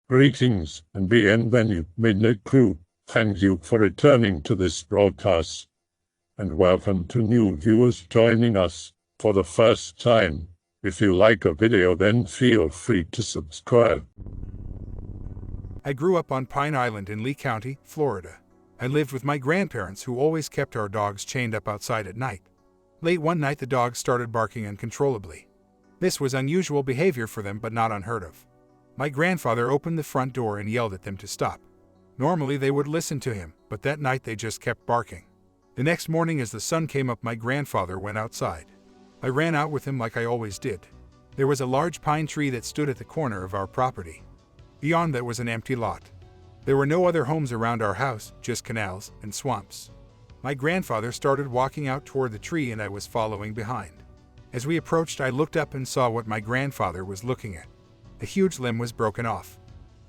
Greetings and bienvenue, Midnight Crew. Thank you for returning to this broadcast. And welcome to new viewers joining us for the first time. If you like a video, then feel free to subscribe. I grew up on Pine Island in Lee County, Florida. I lived with my grandparents who always kept our dogs chained up outside at night. Late one night the dogs started barking uncontrollably. This was unusual behavior for them but not unheard of. My grandfather opened the front door and yelled at them to stop. Normally they would listen to him, but that night they just kept barking. The next morning as the sun came up my grandfather went outside. I ran out with him like I always did. There was a large pine tree that stood at the corner of our property. Beyond that was an empty lot. There were no other homes around our house, just canals and swamps. My grandfather started walking out toward the tree and I was following behind. As we approached I looked up and saw what my grandfather was looking at. A huge limb was broken off.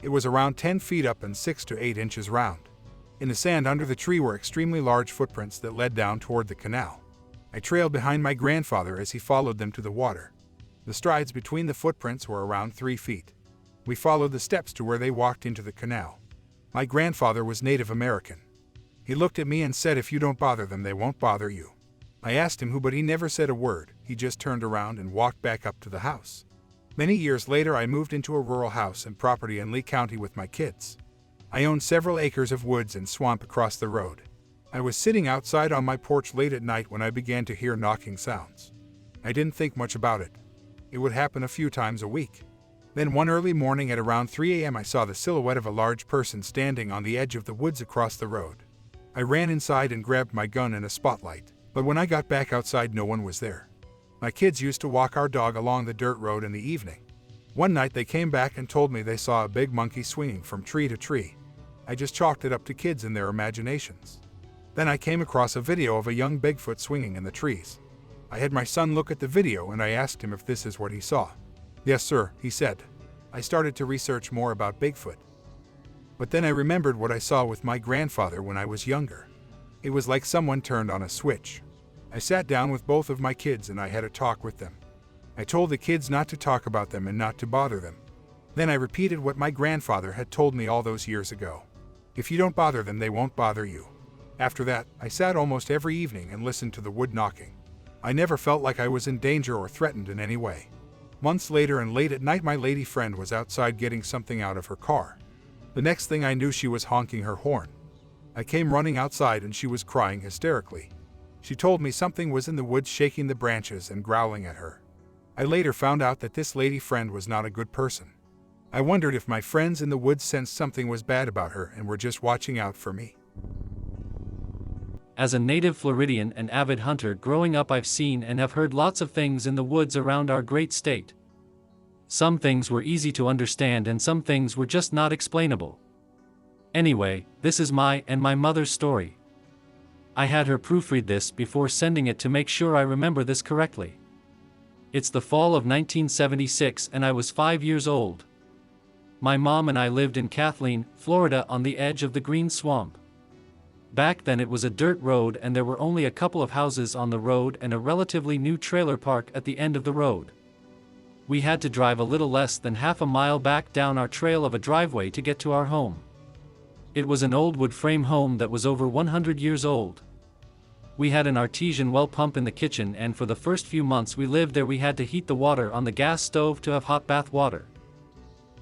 It was around 10 feet up and 6 to 8 inches round. In the sand under the tree were extremely large footprints that led down toward the canal. I trailed behind my grandfather as he followed them to the water. The strides between the footprints were around 3 feet. We followed the steps to where they walked into the canal. My grandfather was Native American. He looked at me and said, "If you don't bother them, they won't bother you." I asked him who, but he never said a word. He just turned around and walked back up to the house. Many years later, I moved into a rural house and property in Lee County with my kids. I owned several acres of woods and swamp across the road. I was sitting outside on my porch late at night when I began to hear knocking sounds. I didn't think much about it. It would happen a few times a week. Then one early morning at around 3 a.m. I saw the silhouette of a large person standing on the edge of the woods across the road. I ran inside and grabbed my gun and a spotlight, but when I got back outside no one was there. My kids used to walk our dog along the dirt road in the evening. One night they came back and told me they saw a big monkey swinging from tree to tree. I just chalked it up to kids and their imaginations. Then I came across a video of a young Bigfoot swinging in the trees. I had my son look at the video and I asked him if this is what he saw. "Yes, sir," he said. I started to research more about Bigfoot. But then I remembered what I saw with my grandfather when I was younger. It was like someone turned on a switch. I sat down with both of my kids and I had a talk with them. I told the kids not to talk about them and not to bother them. Then I repeated what my grandfather had told me all those years ago. If you don't bother them, they won't bother you. After that, I sat almost every evening and listened to the wood knocking. I never felt like I was in danger or threatened in any way. Months later and late at night, my lady friend was outside getting something out of her car. The next thing I knew, she was honking her horn. I came running outside and she was crying hysterically. She told me something was in the woods shaking the branches and growling at her. I later found out that this lady friend was not a good person. I wondered if my friends in the woods sensed something was bad about her and were just watching out for me. As a native Floridian and avid hunter growing up, I've seen and have heard lots of things in the woods around our great state. Some things were easy to understand and some things were just not explainable. Anyway, this is my and my mother's story. I had her proofread this before sending it to make sure I remember this correctly. It's the fall of 1976 and I was 5 years old. My mom and I lived in Kathleen, Florida, on the edge of the green swamp. Back then it was a dirt road and there were only a couple of houses on the road and a relatively new trailer park at the end of the road. We had to drive a little less than half a mile back down our trail of a driveway to get to our home. It was an old wood frame home that was over 100 years old. We had an artesian well pump in the kitchen, and for the first few months we lived there we had to heat the water on the gas stove to have hot bath water.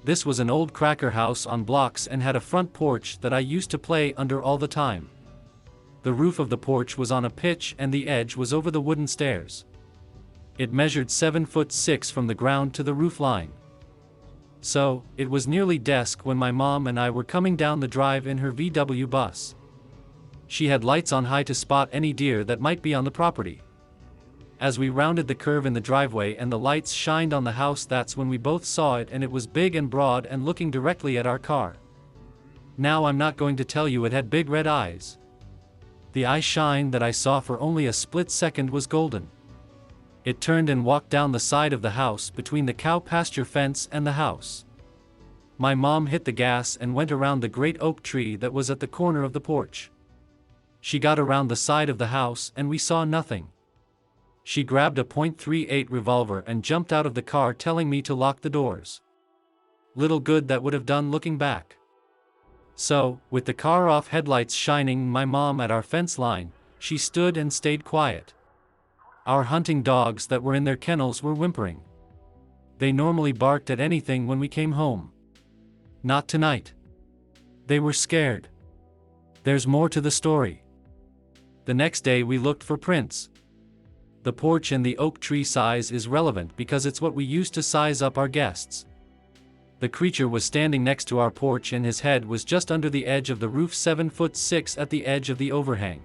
This was an old cracker house on blocks and had a front porch that I used to play under all the time. The roof of the porch was on a pitch and the edge was over the wooden stairs. It measured 7'6" from the ground to the roof line. So, it was nearly dusk when my mom and I were coming down the drive in her VW bus. She had lights on high to spot any deer that might be on the property. As we rounded the curve in the driveway and the lights shined on the house, that's when we both saw it, and it was big and broad and looking directly at our car. Now I'm not going to tell you it had big red eyes. The eye shine that I saw for only a split second was golden. It turned and walked down the side of the house between the cow pasture fence and the house. My mom hit the gas and went around the great oak tree that was at the corner of the porch. She got around the side of the house and we saw nothing. She grabbed a .38 revolver and jumped out of the car telling me to lock the doors. Little good that would have done looking back. So, with the car off, headlights shining, my mom at our fence line, she stood and stayed quiet. Our hunting dogs that were in their kennels were whimpering. They normally barked at anything when we came home. Not tonight. They were scared. There's more to the story. The next day we looked for prints. The porch and the oak tree size is relevant because it's what we used to size up our guests. The creature was standing next to our porch and his head was just under the edge of the roof, 7'6" at the edge of the overhang.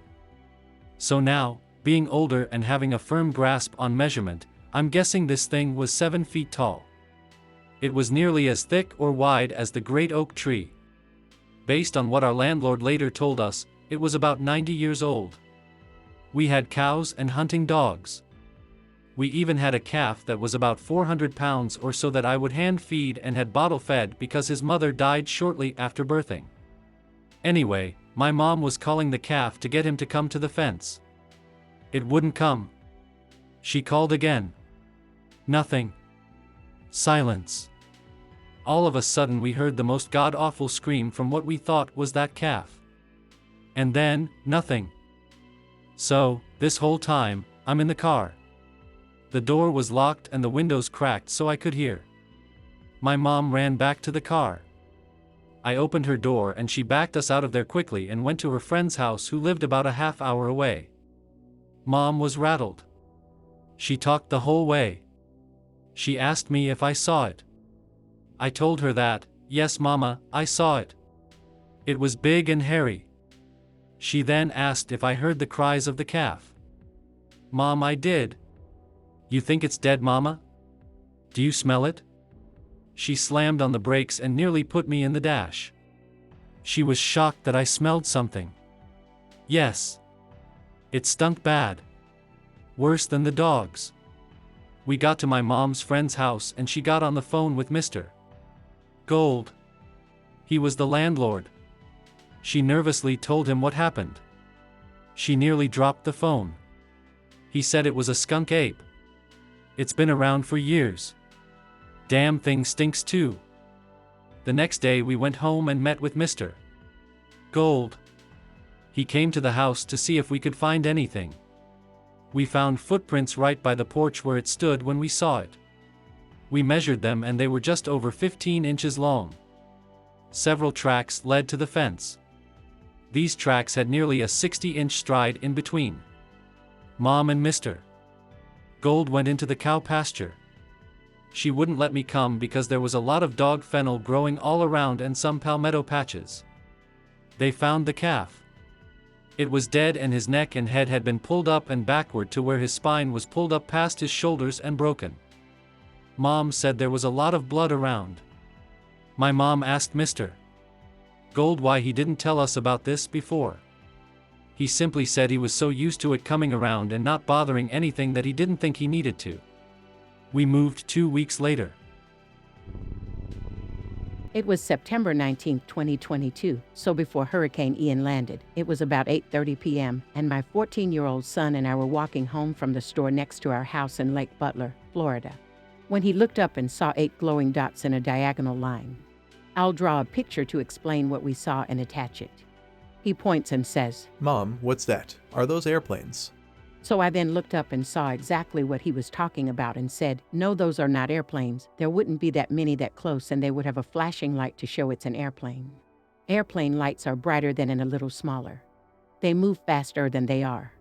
So now, being older and having a firm grasp on measurement, I'm guessing this thing was 7 feet tall. It was nearly as thick or wide as the great oak tree. Based on what our landlord later told us, it was about 90 years old. We had cows and hunting dogs. We even had a calf that was about 400 pounds or so that I would hand feed and had bottle fed because his mother died shortly after birthing. Anyway, my mom was calling the calf to get him to come to the fence. It wouldn't come. She called again. Nothing. Silence. All of a sudden we heard the most god-awful scream from what we thought was that calf. And then, nothing. So, this whole time, I'm in the car. The door was locked and the windows cracked so I could hear. My mom ran back to the car. I opened her door and she backed us out of there quickly and went to her friend's house who lived about a half hour away. Mom was rattled. She talked the whole way. She asked me if I saw it. I told her that, yes mama, I saw it. It was big and hairy. She then asked if I heard the cries of the calf. Mom, I did. You think it's dead, mama? Do you smell it? She slammed on the brakes and nearly put me in the dash. She was shocked that I smelled something. Yes. It stunk bad. Worse than the dogs. We got to my mom's friend's house and she got on the phone with Mr. Gold. He was the landlord. She nervously told him what happened. She nearly dropped the phone. He said it was a skunk ape. It's been around for years. Damn thing stinks too. The next day we went home and met with Mr. Gold. He came to the house to see if we could find anything. We found footprints right by the porch where it stood when we saw it. We measured them and they were just over 15 inches long. Several tracks led to the fence. These tracks had nearly a 60-inch stride in between. Mom and Mr. Gold went into the cow pasture. She wouldn't let me come because there was a lot of dog fennel growing all around and some palmetto patches. They found the calf. It was dead and his neck and head had been pulled up and backward to where his spine was pulled up past his shoulders and broken. Mom said there was a lot of blood around. My mom asked Mr. Gold why he didn't tell us about this before. He simply said he was so used to it coming around and not bothering anything that he didn't think he needed to. We moved 2 weeks later. It was September 19, 2022, so before Hurricane Ian landed. It was about 8:30 p.m., and my 14-year-old son and I were walking home from the store next to our house in Lake Butler, Florida, when he looked up and saw 8 glowing dots in a diagonal line. I'll draw a picture to explain what we saw and attach it. He points and says, Mom, what's that? Are those airplanes? So I then looked up and saw exactly what he was talking about and said, no, those are not airplanes. There wouldn't be that many that close and they would have a flashing light to show it's an airplane. Airplane lights are brighter than and a little smaller. They move faster than they are.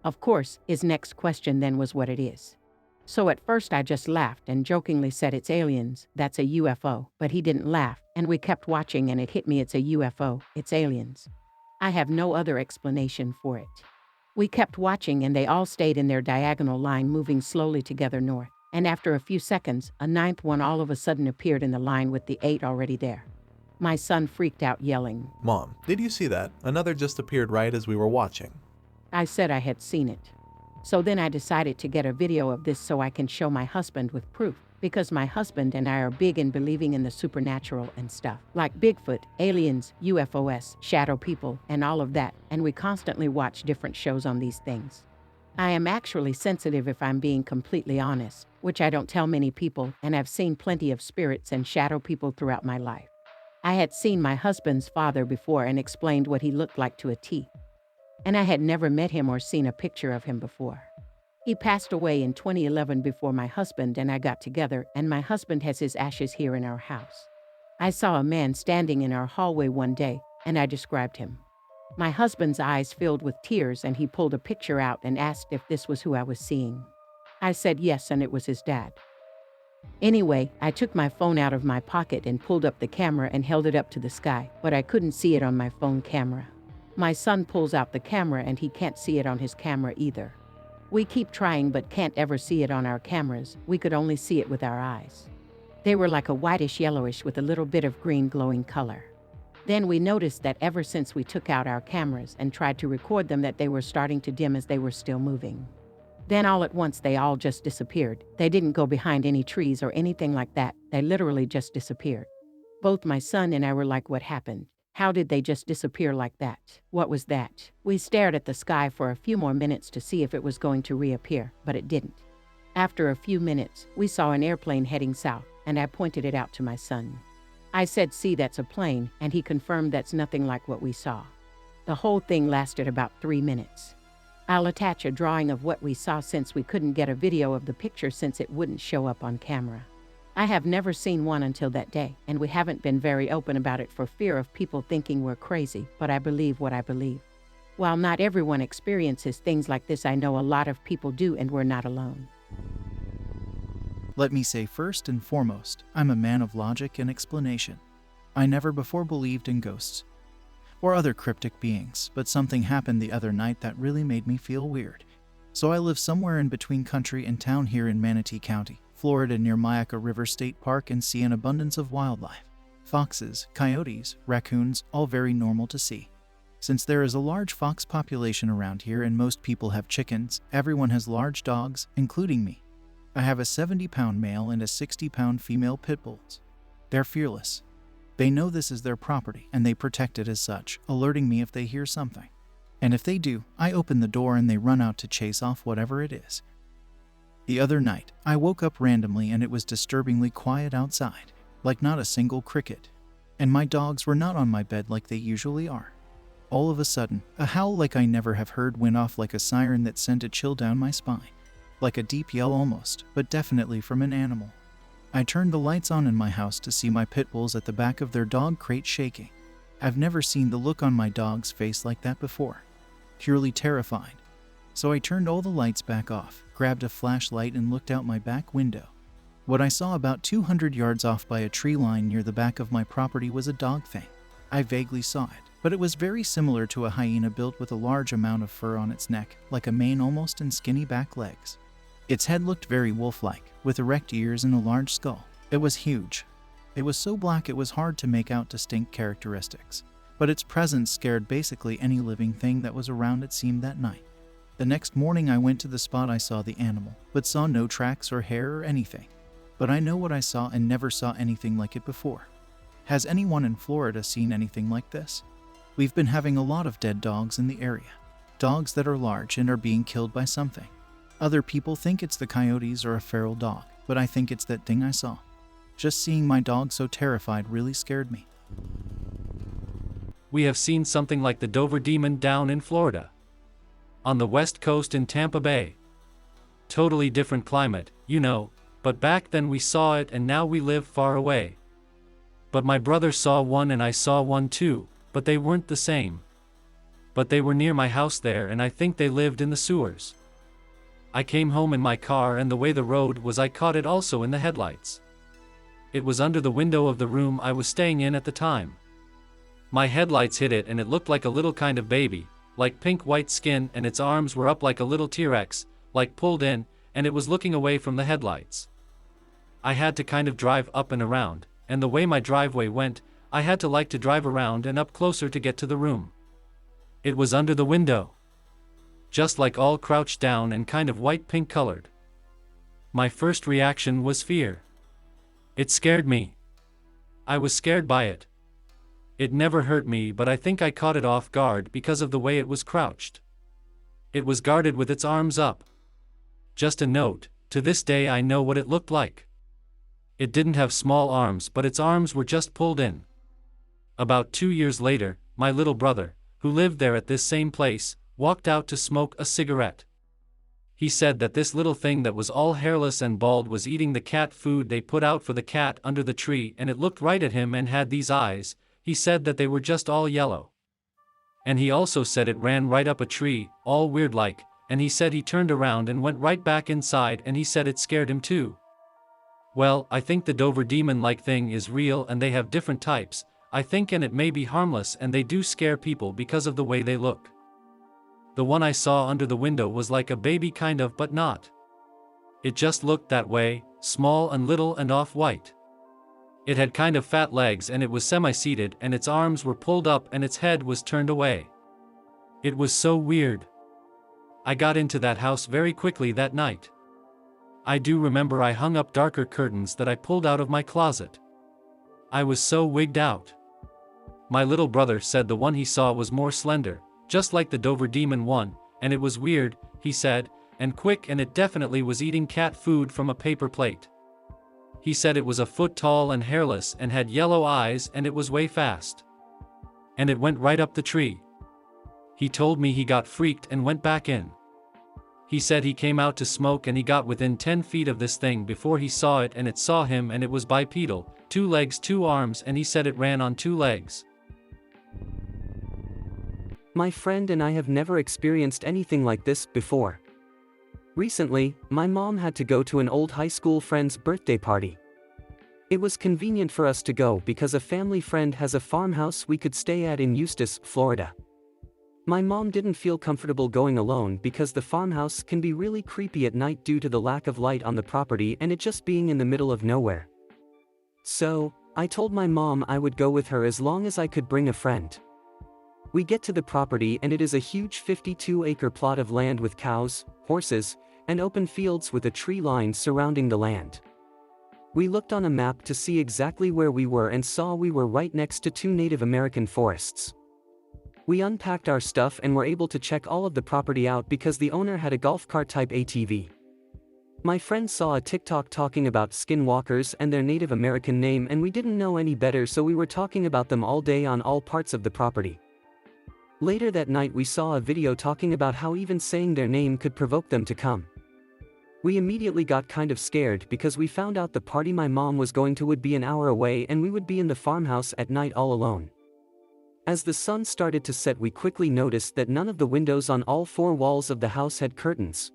Of course, his next question then was what it is. So at first I just laughed and jokingly said it's aliens, that's a UFO, but he didn't laugh, and we kept watching and it hit me, it's a UFO, it's aliens. I have no other explanation for it. We kept watching and they all stayed in their diagonal line moving slowly together north, and after a few seconds, a 9th one all of a sudden appeared in the line with the 8 already there. My son freaked out yelling, Mom, did you see that? Another just appeared right as we were watching. I said I had seen it. So then I decided to get a video of this so I can show my husband with proof, because my husband and I are big in believing in the supernatural and stuff, like Bigfoot, aliens, UFOs, shadow people, and all of that, and we constantly watch different shows on these things. I am actually sensitive if I'm being completely honest, which I don't tell many people, and I've seen plenty of spirits and shadow people throughout my life. I had seen my husband's father before and explained what he looked like to a T. And I had never met him or seen a picture of him before. He passed away in 2011 before my husband and I got together, and my husband has his ashes here in our house. I saw a man standing in our hallway one day, and I described him. My husband's eyes filled with tears and he pulled a picture out and asked if this was who I was seeing. I said yes, and it was his dad. Anyway, I took my phone out of my pocket and pulled up the camera and held it up to the sky, but I couldn't see it on my phone camera. My son pulls out the camera and he can't see it on his camera either. We keep trying but can't ever see it on our cameras. We could only see it with our eyes. They were like a whitish yellowish with a little bit of green glowing color. Then we noticed that ever since we took out our cameras and tried to record them, that they were starting to dim as they were still moving. Then all at once they all just disappeared. They didn't go behind any trees or anything like that. They literally just disappeared. Both my son and I were like, what happened? How did they just disappear like that? What was that? We stared at the sky for a few more minutes to see if it was going to reappear, but it didn't. After a few minutes, we saw an airplane heading south, and I pointed it out to my son. I said, see, that's a plane, and he confirmed that's nothing like what we saw. The whole thing lasted about 3 minutes. I'll attach a drawing of what we saw since we couldn't get a video of the picture since it wouldn't show up on camera. I have never seen one until that day, and we haven't been very open about it for fear of people thinking we're crazy, but I believe what I believe. While not everyone experiences things like this, I know a lot of people do, and we're not alone. Let me say first and foremost, I'm a man of logic and explanation. I never before believed in ghosts or other cryptic beings, but something happened the other night that really made me feel weird. So I live somewhere in between country and town here in Manatee County, Florida, near Myakka River State Park, and see an abundance of wildlife. Foxes, coyotes, raccoons, all very normal to see. Since there is a large fox population around here and most people have chickens, everyone has large dogs, including me. I have a 70-pound male and a 60-pound female Pitbulls. They're fearless. They know this is their property and they protect it as such, alerting me if they hear something. And if they do, I open the door and they run out to chase off whatever it is. The other night, I woke up randomly and it was disturbingly quiet outside, like not a single cricket. And my dogs were not on my bed like they usually are. All of a sudden, a howl like I never have heard went off like a siren that sent a chill down my spine. Like a deep yell almost, but definitely from an animal. I turned the lights on in my house to see my Pitbulls at the back of their dog crate shaking. I've never seen the look on my dog's face like that before. Purely terrified. So I turned all the lights back off, grabbed a flashlight and looked out my back window. What I saw about 200 yards off by a tree line near the back of my property was a dog thing. I vaguely saw it, but it was very similar to a hyena built with a large amount of fur on its neck, like a mane almost, and skinny back legs. Its head looked very wolf-like, with erect ears and a large skull. It was huge. It was so black it was hard to make out distinct characteristics, but its presence scared basically any living thing that was around, it seemed, that night. The next morning I went to the spot I saw the animal, but saw no tracks or hair or anything. But I know what I saw and never saw anything like it before. Has anyone in Florida seen anything like this? We've been having a lot of dead dogs in the area. Dogs that are large and are being killed by something. Other people think it's the coyotes or a feral dog, but I think it's that thing I saw. Just seeing my dog so terrified really scared me. We have seen something like the Dover Demon down in Florida. On the west coast in Tampa Bay. Totally different climate, you know, but back then we saw it and now we live far away. But my brother saw one and I saw one too, but they weren't the same. But they were near my house there and I think they lived in the sewers. I came home in my car and the way the road was I caught it also in the headlights. It was under the window of the room I was staying in at the time. My headlights hit it and it looked like a little kind of baby, like pink-white skin, and its arms were up like a little T-Rex, like pulled in, and it was looking away from the headlights. I had to kind of drive up and around, and the way my driveway went, I had to drive around and up closer to get to the room. It was under the window. Just like all crouched down and kind of white-pink colored. My first reaction was fear. It scared me. I was scared by it. It never hurt me, but I think I caught it off guard because of the way it was crouched. It was guarded with its arms up. Just a note, to this day I know what it looked like. It didn't have small arms, but its arms were just pulled in. About 2 years later, my little brother, who lived there at this same place, walked out to smoke a cigarette. He said that this little thing that was all hairless and bald was eating the cat food they put out for the cat under the tree, and it looked right at him and had these eyes. He said that they were just all yellow. And he also said it ran right up a tree, all weird like, and he said he turned around and went right back inside, and he said it scared him too. Well, I think the Dover demon-like thing is real and they have different types, I think, and it may be harmless and they do scare people because of the way they look. The one I saw under the window was like a baby kind of, but not. It just looked that way, small and little and off-white. It had kind of fat legs and it was semi-seated and its arms were pulled up and its head was turned away. It was so weird. I got into that house very quickly that night. I do remember I hung up darker curtains that I pulled out of my closet. I was so wigged out. My little brother said the one he saw was more slender, just like the Dover demon one, and it was weird, he said, and quick, and it definitely was eating cat food from a paper plate. He said it was a foot tall and hairless and had yellow eyes and it was way fast. And it went right up the tree. He told me he got freaked and went back in. He said he came out to smoke and he got within 10 feet of this thing before he saw it, and it saw him, and it was bipedal, 2 legs 2 arms, and he said it ran on 2 legs. My friend and I have never experienced anything like this before. Recently, my mom had to go to an old high school friend's birthday party. It was convenient for us to go because a family friend has a farmhouse we could stay at in Eustis, Florida. My mom didn't feel comfortable going alone because the farmhouse can be really creepy at night due to the lack of light on the property and it just being in the middle of nowhere. So, I told my mom I would go with her as long as I could bring a friend. We get to the property and it is a huge 52-acre plot of land with cows, horses, and open fields with a tree line surrounding the land. We looked on a map to see exactly where we were and saw we were right next to 2 Native American forests. We unpacked our stuff and were able to check all of the property out because the owner had a golf cart type ATV. My friend saw a TikTok talking about skinwalkers and their Native American name, and we didn't know any better, so we were talking about them all day on all parts of the property. Later that night we saw a video talking about how even saying their name could provoke them to come. We immediately got kind of scared because we found out the party my mom was going to would be an hour away and we would be in the farmhouse at night all alone. As the sun started to set, we quickly noticed that none of the windows on all 4 walls of the house had curtains.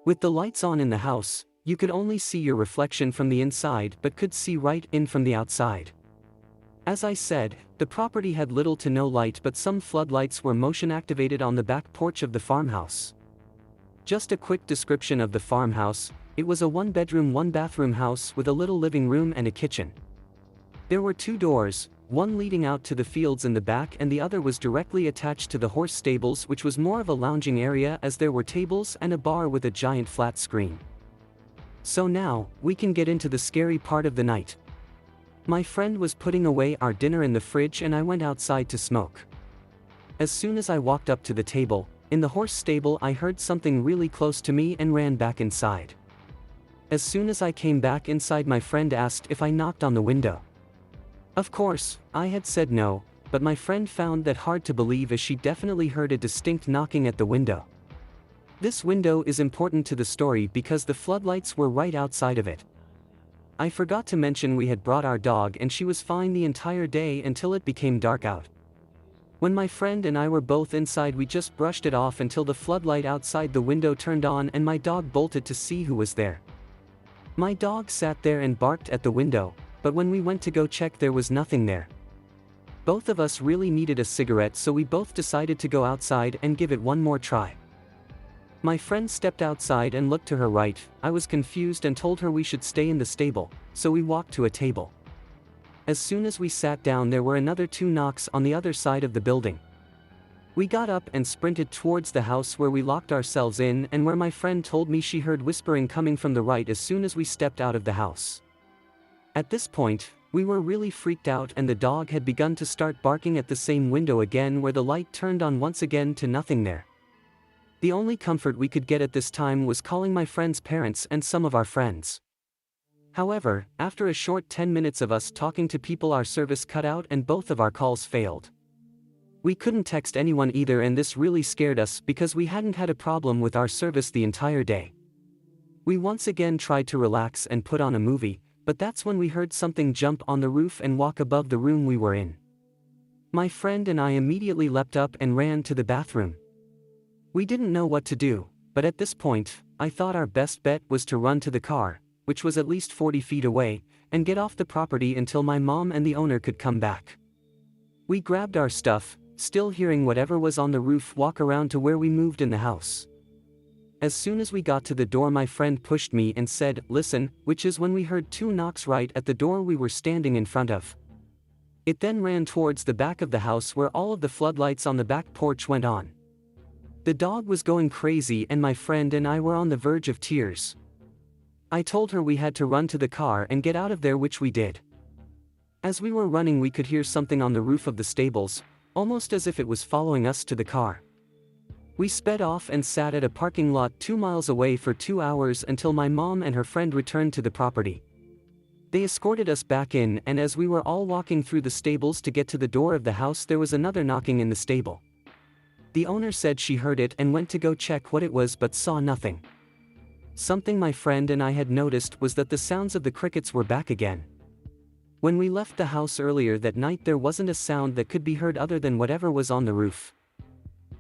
With the lights on in the house, you could only see your reflection from the inside but could see right in from the outside. As I said, the property had little to no light, but some floodlights were motion activated on the back porch of the farmhouse. Just a quick description of the farmhouse: it was a 1-bedroom 1-bathroom house with a little living room and a kitchen. There were 2 doors, one leading out to the fields in the back and the other was directly attached to the horse stables, which was more of a lounging area as there were tables and a bar with a giant flat screen. So now, we can get into the scary part of the night. My friend was putting away our dinner in the fridge and I went outside to smoke. As soon as I walked up to the table, in the horse stable, I heard something really close to me and ran back inside. As soon as I came back inside, my friend asked if I knocked on the window. Of course, I had said no, but my friend found that hard to believe as she definitely heard a distinct knocking at the window. This window is important to the story because the floodlights were right outside of it. I forgot to mention we had brought our dog and she was fine the entire day until it became dark out. When my friend and I were both inside, we just brushed it off until the floodlight outside the window turned on and my dog bolted to see who was there. My dog sat there and barked at the window, but when we went to go check, there was nothing there. Both of us really needed a cigarette, so we both decided to go outside and give it one more try. My friend stepped outside and looked to her right. I was confused and told her we should stay in the stable, so we walked to a table. As soon as we sat down, there were another 2 knocks on the other side of the building. We got up and sprinted towards the house, where we locked ourselves in and where my friend told me she heard whispering coming from the right as soon as we stepped out of the house. At this point, we were really freaked out and the dog had begun to start barking at the same window again, where the light turned on once again to nothing there. The only comfort we could get at this time was calling my friend's parents and some of our friends. However, after a short 10 minutes of us talking to people, our service cut out and both of our calls failed. We couldn't text anyone either, and this really scared us because we hadn't had a problem with our service the entire day. We once again tried to relax and put on a movie, but that's when we heard something jump on the roof and walk above the room we were in. My friend and I immediately leapt up and ran to the bathroom. We didn't know what to do, but at this point, I thought our best bet was to run to the car, which was at least 40 feet away, and get off the property until my mom and the owner could come back. We grabbed our stuff, still hearing whatever was on the roof walk around to where we moved in the house. As soon as we got to the door, my friend pushed me and said, "Listen," which is when we heard 2 knocks right at the door we were standing in front of. It then ran towards the back of the house where all of the floodlights on the back porch went on. The dog was going crazy and my friend and I were on the verge of tears. I told her we had to run to the car and get out of there, which we did. As we were running, we could hear something on the roof of the stables, almost as if it was following us to the car. We sped off and sat at a parking lot 2 miles away for 2 hours until my mom and her friend returned to the property. They escorted us back in, and as we were all walking through the stables to get to the door of the house, there was another knocking in the stable. The owner said she heard it and went to go check what it was but saw nothing. Something my friend and I had noticed was that the sounds of the crickets were back again. When we left the house earlier that night, there wasn't a sound that could be heard other than whatever was on the roof.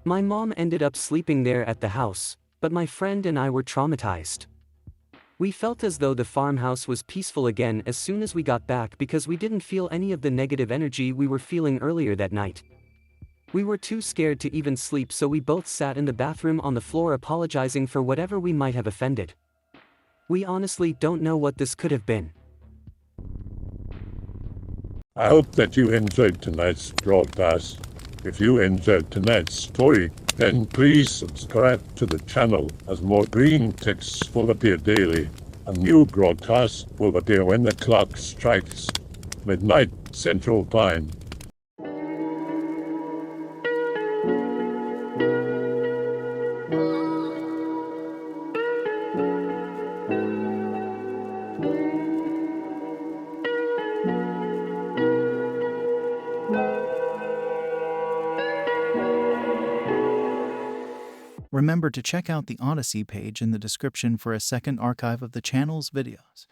My mom ended up sleeping there at the house, but my friend and I were traumatized. We felt as though the farmhouse was peaceful again as soon as we got back because we didn't feel any of the negative energy we were feeling earlier that night. We were too scared to even sleep, so we both sat in the bathroom on the floor apologizing for whatever we might have offended. We honestly don't know what this could have been. I hope that you enjoyed tonight's broadcast. If you enjoyed tonight's story, then please subscribe to the channel, as more green texts will appear daily. A new broadcast will appear when the clock strikes midnight Central Time. Remember to check out the Odyssey page in the description for a second archive of the channel's videos.